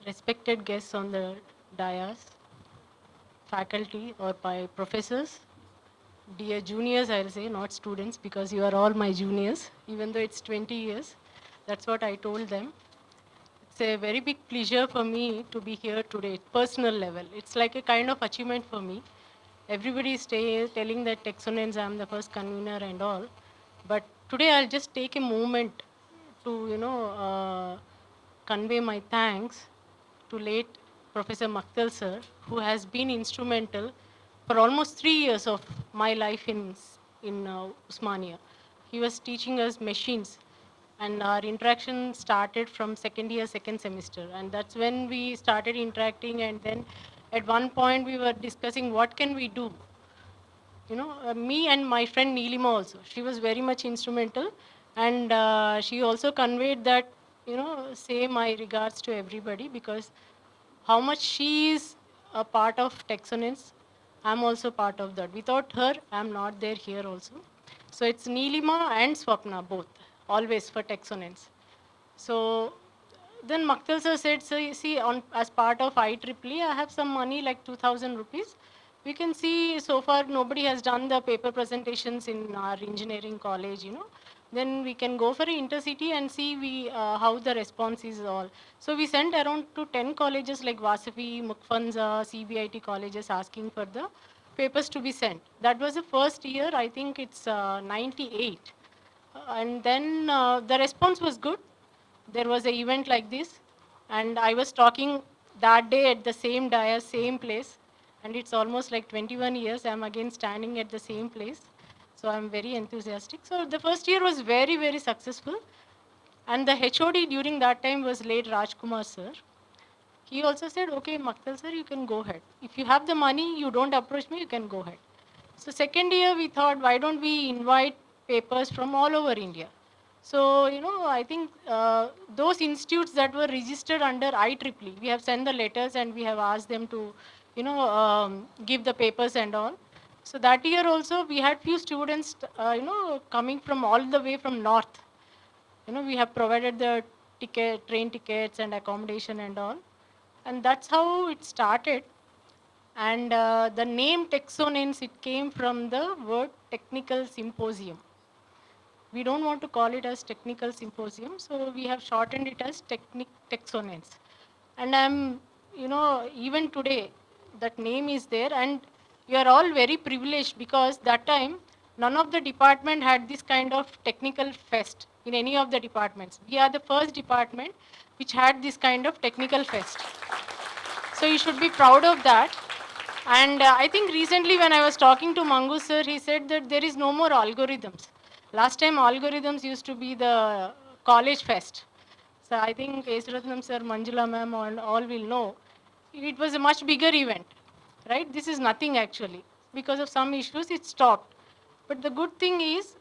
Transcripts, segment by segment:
respected guests on the dais, faculty or by professors, dear juniors, I'll say, not students, because you are all my juniors, even though it's 20 years. That's what I told them. It's a very big pleasure for me to be here today, personal level. It's like a kind of achievement for me. Everybody is telling that Texonens, I'm the first convener and all. But today I'll just take a moment to, convey my thanks to late Professor Maktal sir, who has been instrumental for almost 3 years of my life in Usmania. He was teaching us machines, and our interaction started from second year, second semester, and that's when we started interacting. And then, at one point, we were discussing what can we do. Me and my friend Neelima also. She was very much instrumental, and she also conveyed that, say my regards to everybody, because how much she is a part of Texonens, I'm also part of that. Without her, I'm not there here also. So it's Neelima and Swapna both, always for Texonens. So then Maktal sir said, so you see, as part of IEEE, I have some money like 2,000 rupees. We can see so far nobody has done the paper presentations in our engineering college. Then we can go for an intercity and see how the response is all. So we sent around to 10 colleges like Vasavi, Mukfanza, CBIT colleges asking for the papers to be sent. That was the first year, I think it's 98. And then the response was good. There was an event like this, and I was talking that day at the same dais, same place, and it's almost like 21 years I'm again standing at the same place. So I'm very enthusiastic. So the first year was very, very successful, and the HOD during that time was late Rajkumar sir. He also said, okay, Maktal sir, you can go ahead. If you have the money, you don't approach me, you can go ahead. So second year we thought, why don't we invite papers from all over India? So, I think those institutes that were registered under IEEE, we have sent the letters and we have asked them to, give the papers and all. So that year also we had few students, coming from all the way from north. We have provided the train tickets and accommodation and all. And that's how it started. And the name Texonens, it came from the word technical symposium. We don't want to call it as technical symposium, so we have shortened it as Texonens. And even today, that name is there, and you are all very privileged because that time none of the department had this kind of technical fest in any of the departments. We are the first department which had this kind of technical fest. So you should be proud of that. And I think recently when I was talking to Mangu sir, he said that there is no more algorithms. Last time algorithms used to be the college fest. So I think Esratnam sir, Manjula ma'am, and all will know. It was a much bigger event, right? This is nothing actually. Because of some issues, it stopped. But the good thing is,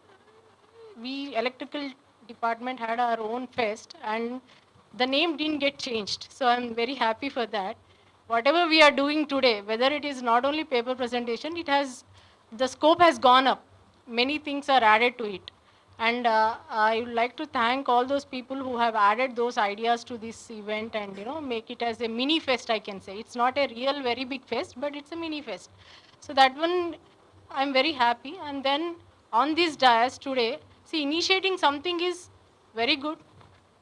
we electrical department had our own fest, and the name didn't get changed. So I'm very happy for that. Whatever we are doing today, whether it is not only paper presentation, the scope has gone up. Many things are added to it. And I would like to thank all those people who have added those ideas to this event and make it as a mini fest, I can say. It's not a real very big fest, but it's a mini fest. So that one, I'm very happy. And then on this dais today, see, initiating something is very good.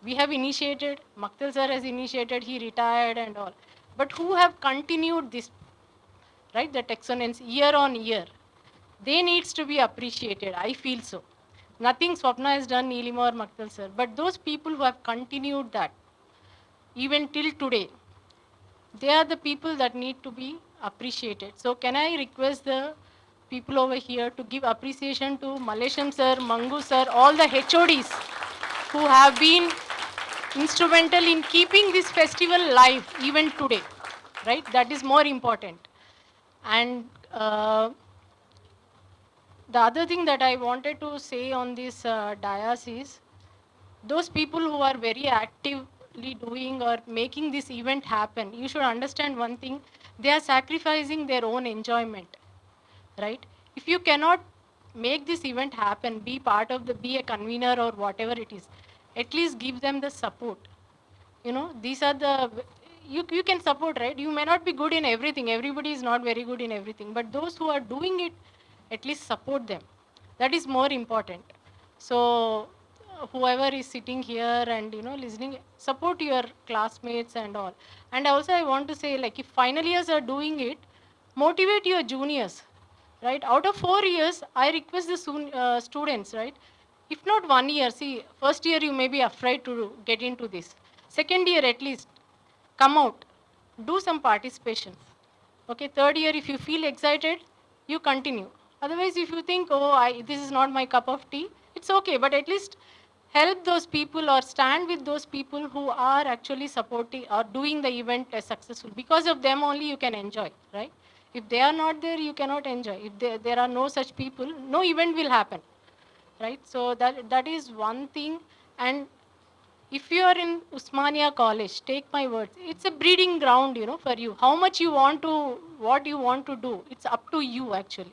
We have initiated, Maktal sir has initiated, he retired and all. But who have continued this, right, the Texonens year on year? They needs to be appreciated, I feel so. Nothing Swapna has done, Neelima or Maktal sir, but those people who have continued that, even till today, they are the people that need to be appreciated. So can I request the people over here to give appreciation to Malesham sir, Mangu sir, all the HODs who have been instrumental in keeping this festival live even today, right? That is more important. And the other thing that I wanted to say on this dais is, those people who are very actively doing or making this event happen, you should understand one thing, they are sacrificing their own enjoyment, right? If you cannot make this event happen, be a convener or whatever it is, at least give them the support. These are the, you can support, right? You may not be good in everything. Everybody is not very good in everything. But those who are doing it, at least support them. That is more important. So whoever is sitting here and listening, support your classmates and all. And also I want to say, like, if final years are doing it, motivate your juniors, right? Out of 4 years, I request the students, right? If not 1 year, see, first year you may be afraid to get into this. Second year at least, come out, do some participation. Okay, third year, if you feel excited, you continue. Otherwise, if you think, oh, this is not my cup of tea, it's okay, but at least help those people or stand with those people who are actually supporting or doing the event as successful. Because of them only you can enjoy, right? If they are not there, you cannot enjoy. If there are no such people, no event will happen, right? So that is one thing. And if you are in Usmania College, take my words, it's a breeding ground, for you. How much you want to, what you want to do, it's up to you actually,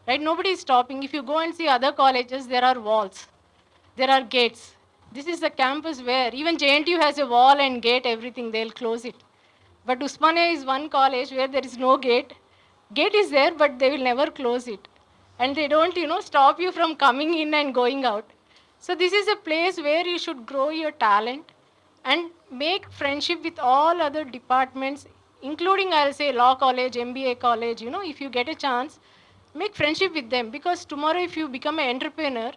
right? Nobody is stopping. If you go and see other colleges, there are walls, there are gates. This is a campus where even JNTU has a wall and gate, everything, they'll close it. But Usmania is one college where there is no gate. Gate is there, but they will never close it. And they don't, stop you from coming in and going out. So this is a place where you should grow your talent and make friendship with all other departments, including, I'll say, law college, MBA college. If you get a chance, make friendship with them. Because tomorrow if you become an entrepreneur,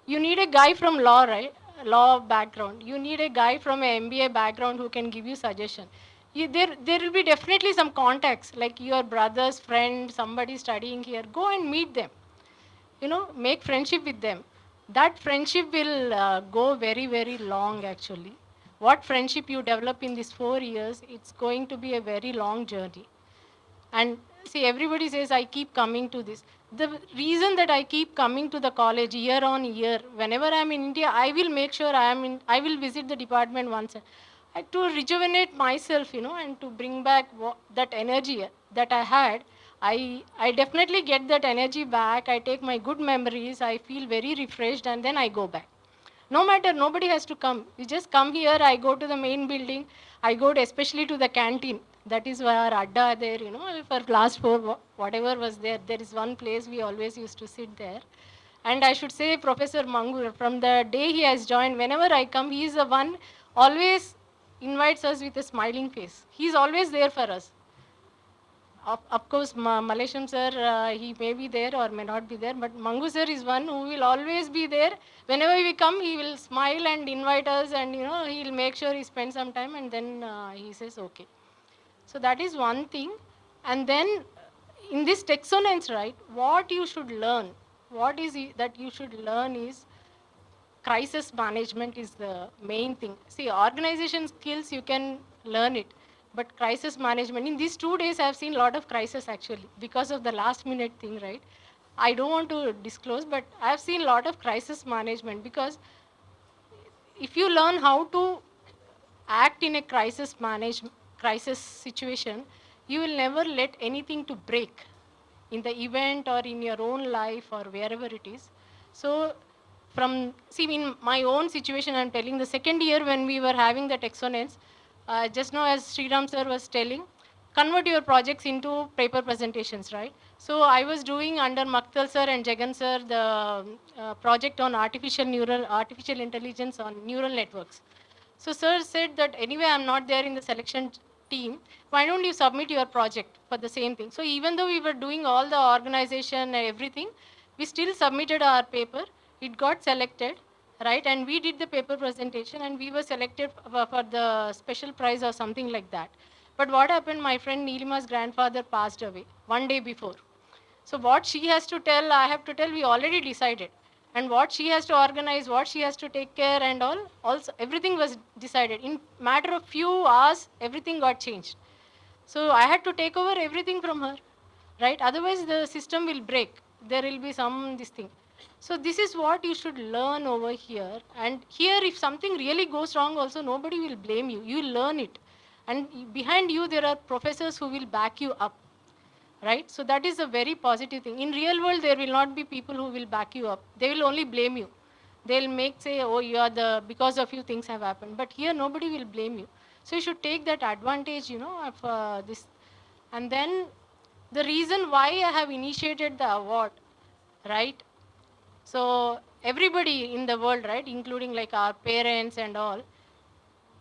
you need a guy from law, right? Law background. You need a guy from an MBA background who can give you suggestion. There will be definitely some contacts, like your brother's friend, somebody studying here. Go and meet them. Make friendship with them. That friendship will go very, very long actually. What friendship you develop in these 4 years, it's going to be a very long journey. And see, everybody says, I keep coming to this. The reason that I keep coming to the college year on year, whenever I'm in India, I will make sure I will visit the department once. To rejuvenate myself, and to bring back that energy that I had. I definitely get that energy back. I take my good memories. I feel very refreshed, and then I go back. No matter, nobody has to come. You just come here. I go to the main building. I go especially to the canteen. That is where Adda there, for class 4, whatever was there. There is one place we always used to sit there. And I should say, Professor Mangur, from the day he has joined, whenever I come, he is the one always invites us with a smiling face. He is always there for us. Of course, Malesham sir, he may be there or may not be there, but Mangu sir is one who will always be there. Whenever we come, he will smile and invite us, and he'll make sure he spends some time, and then he says okay. So that is one thing. And then in this Texonance, right, what you should learn, what is that you should learn is crisis management is the main thing. See, organization skills, you can learn it. But crisis management, in these 2 days, I've seen a lot of crisis actually because of the last minute thing, right? I don't want to disclose, but I've seen a lot of crisis management because if you learn how to act in a crisis situation, you will never let anything to break in the event or in your own life or wherever it is. So in my own situation, I'm telling the second year when we were having the Texonance, just now as Sriram sir was telling, convert your projects into paper presentations, right? So I was doing under Maktal sir and Jagan sir the project on artificial intelligence on neural networks. So sir said that anyway I'm not there in the selection team, why don't you submit your project for the same thing? So even though we were doing all the organization and everything, we still submitted our paper. It got selected, right? And we did the paper presentation and we were selected for the special prize or something like that. But what happened, my friend Neelima's grandfather passed away one day before. So what she has to tell, I have to tell, we already decided. And what she has to organize, what she has to take care and all, also everything was decided. In matter of few hours, everything got changed. So I had to take over everything from her, right? Otherwise the system will break. There will be this thing. So this is what you should learn over here. And here, if something really goes wrong also, nobody will blame you. You will learn it. And behind you, there are professors who will back you up, right? So that is a very positive thing. In real world, there will not be people who will back you up. They will only blame you. They'll say, oh, because of you things have happened. But here, nobody will blame you. So you should take that advantage, of this. And then the reason why I have initiated the award, right? So everybody in the world, right, including like our parents and all,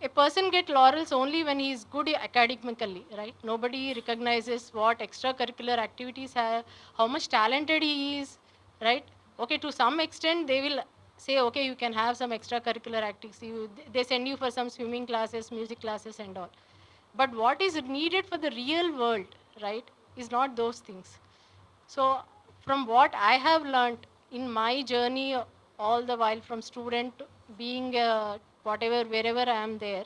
a person get laurels only when he is good academically, right? Nobody recognizes what extracurricular activities have, how much talented he is, right? Okay, to some extent they will say, okay, you can have some extracurricular activities. They send you for some swimming classes, music classes, and all. But what is needed for the real world, right, is not those things. So, from what I have learned in my journey, all the while from student being whatever, wherever I am there,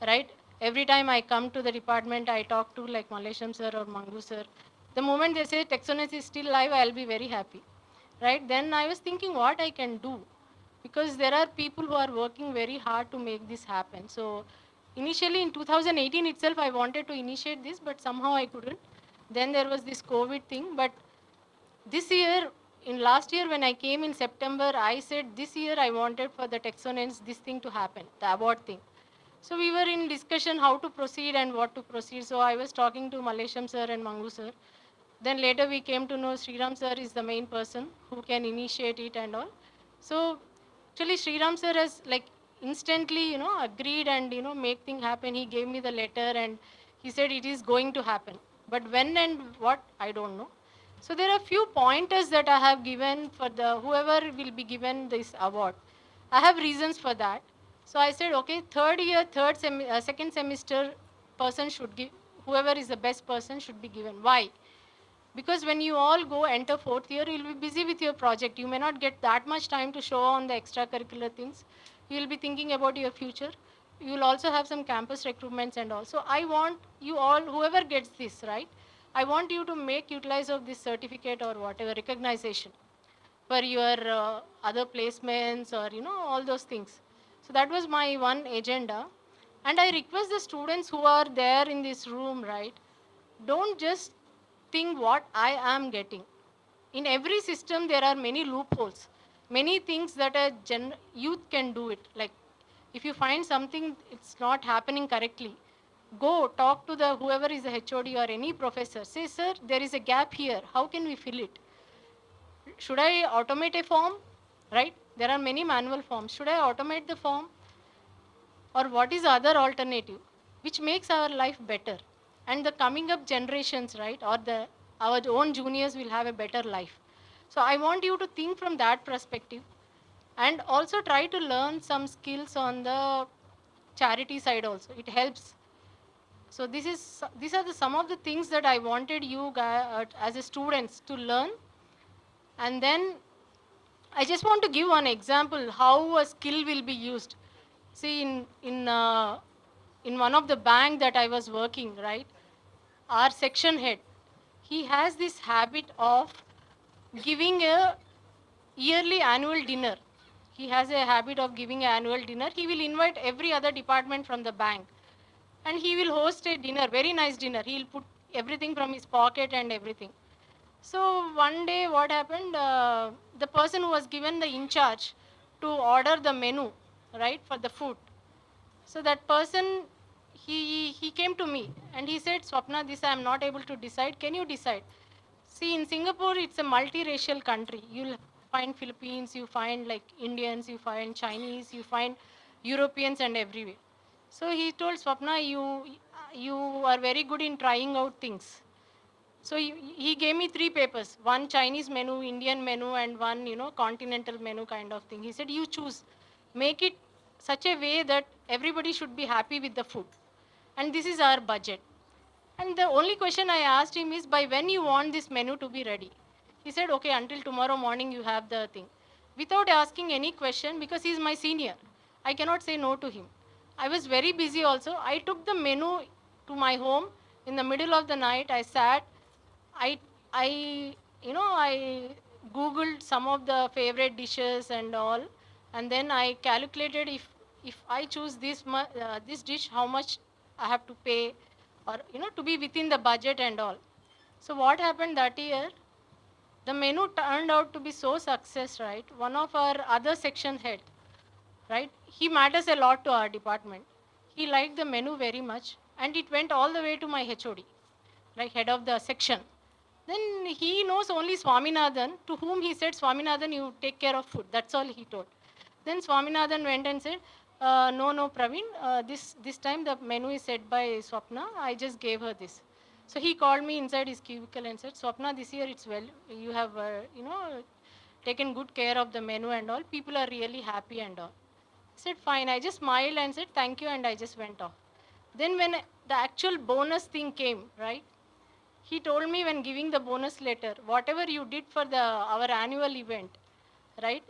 right? Every time I come to the department, I talk to like Malesham sir or Mangu sir. The moment they say Texonus is still live, I'll be very happy, right? Then I was thinking what I can do, because there are people who are working very hard to make this happen. So initially in 2018 itself, I wanted to initiate this, but somehow I couldn't. Then there was this COVID thing, but this year, in last year when I came in September, I said this year I wanted for the Texonens this thing to happen, the award thing. So we were in discussion how to proceed and what to proceed. So I was talking to Malesham sir and Mangu sir. Then later we came to know Sriram sir is the main person who can initiate it and all. So actually Sriram sir has like instantly, agreed and, make thing happen. He gave me the letter and he said it is going to happen. But when and what, I don't know. So there are few pointers that I have given for the whoever will be given this award. I have reasons for that. So I said, okay, third year, second semester person should give, whoever is the best person should be given. Why? Because when you all go enter fourth year, you'll be busy with your project. You may not get that much time to show on the extracurricular things. You'll be thinking about your future. You'll also have some campus recruitments and all. So I want you all, whoever gets this, right? I want you to make utilize of this certificate or whatever recognition for your other placements or all those things. So that was my one agenda. And I request the students who are there in this room, right, don't just think what I am getting. In every system, there are many loopholes, many things that a youth can do it. Like if you find something it's not happening correctly, go talk to the whoever is the HOD or any professor. Say, sir, there is a gap here. How can we fill it? Should I automate a form? Right? There are many manual forms. Should I automate the form? Or what is the other alternative which makes our life better? And the coming up generations, right? Or our own juniors will have a better life. So I want you to think from that perspective and also try to learn some skills on the charity side also. It helps. So these are some of the things that I wanted you guys, as a students to learn. And then I just want to give one example how a skill will be used. See, in one of the bank that I was working, right, our section head, he has this habit of giving a yearly annual dinner. He has a habit of giving an annual dinner. He will invite every other department from the bank, and he will host a dinner, very nice dinner. He'll put everything from his pocket and everything. So one day what happened, the person who was given the in charge to order the menu, right, for the food. So that person, he came to me and he said, Swapna, this I am not able to decide. Can you decide? See, in Singapore, it's a multiracial country. You'll find Philippines, you find like Indians, you find Chinese, you find Europeans and everywhere. So he told Swapna, you are very good in trying out things. So he gave me three papers, one Chinese menu, Indian menu, and one, continental menu kind of thing. He said, you choose. Make it such a way that everybody should be happy with the food. And this is our budget. And the only question I asked him is, by when you want this menu to be ready? He said, okay, until tomorrow morning you have the thing. Without asking any question, because he is my senior, I cannot say no to him. I was very busy also. I took the menu to my home. In the middle of the night, I sat, I, I Googled some of the favorite dishes and all, and then I calculated if I choose this dish, how much I have to pay, or to be within the budget and all. So what happened that year? The menu turned out to be so success, right? One of our other section head, right? He matters a lot to our department. he liked the menu very much, and it went all the way to my HOD, like head of the section. Then he knows only Swaminathan, to whom he said, Swaminathan, you take care of food. That's all he told. Then Swaminathan went and said, no, Praveen, this time the menu is set by Swapna. I just gave her this. So he called me inside his cubicle and said, Swapna, this year it's well. You have, taken good care of the menu and all. People are really happy and all. I said, fine. I just smiled and said, thank you, and I just went off. Then when the actual bonus thing came, right, he told me when giving the bonus letter, whatever you did for our annual event, right,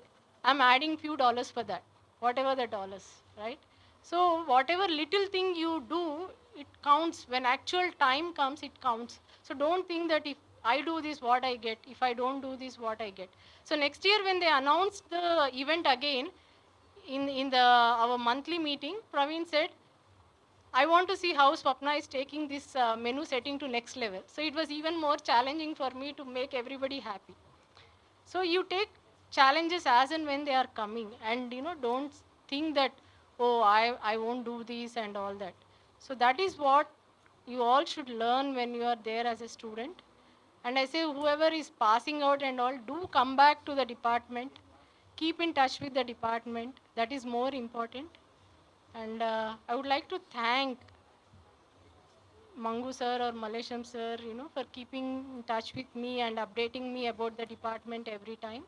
I'm adding few dollars for that, whatever the dollars, right? So whatever little thing you do, it counts. When actual time comes, it counts. So don't think that if I do this, what I get. If I don't do this, what I get. So next year when they announced the event again, in our monthly meeting, Praveen said, I want to see how Swapna is taking this menu setting to next level. So it was even more challenging for me to make everybody happy. So you take challenges as and when they are coming, and don't think that, oh, I won't do this and all that. So that is what you all should learn when you are there as a student. And I say, whoever is passing out and all, do come back to the department. Keep in touch with the department. That is more important. And I would like to thank Mangu sir or Malesham sir, for keeping in touch with me and updating me about the department every time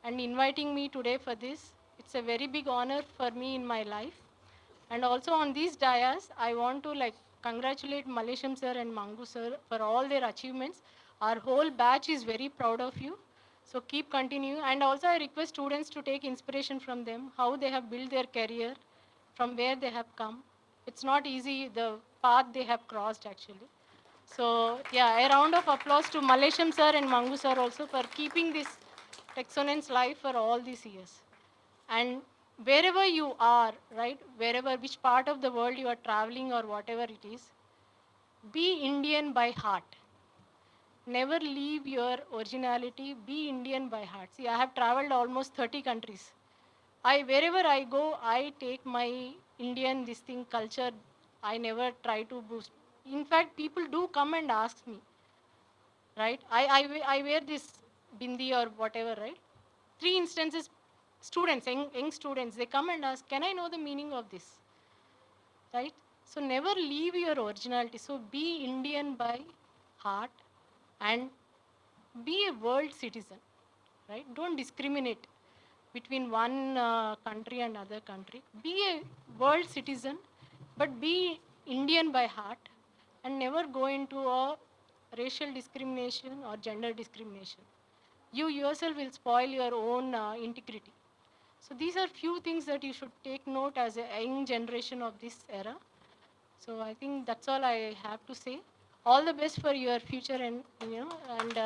and inviting me today for this. It's a very big honor for me in my life. And also on these dayas, I want to congratulate Malesham sir and Mangu sir for all their achievements. Our whole batch is very proud of you. So keep continuing. And also I request students to take inspiration from them, how they have built their career, from where they have come. It's not easy, the path they have crossed actually. So yeah, a round of applause to Malesham sir and Mangu sir also for keeping this Texonens live for all these years. And wherever you are, right, wherever, which part of the world you are traveling or whatever it is, be Indian by heart. Never leave your originality, be Indian by heart. See, I have traveled almost 30 countries. Wherever I go, I take my Indian this thing culture. I never try to boost. In fact, people do come and ask me, right? I wear this bindi or whatever, right? 3 instances, students, young students, they come and ask, can I know the meaning of this, right? So never leave your originality. So be Indian by heart and be a world citizen, right? Don't discriminate between one country and other country. Be a world citizen, but be Indian by heart and never go into a racial discrimination or gender discrimination. You yourself will spoil your own integrity. So these are few things that you should take note as a young generation of this era. So I think that's all I have to say. All the best for your future, and and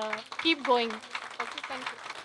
keep going. Okay, thank you.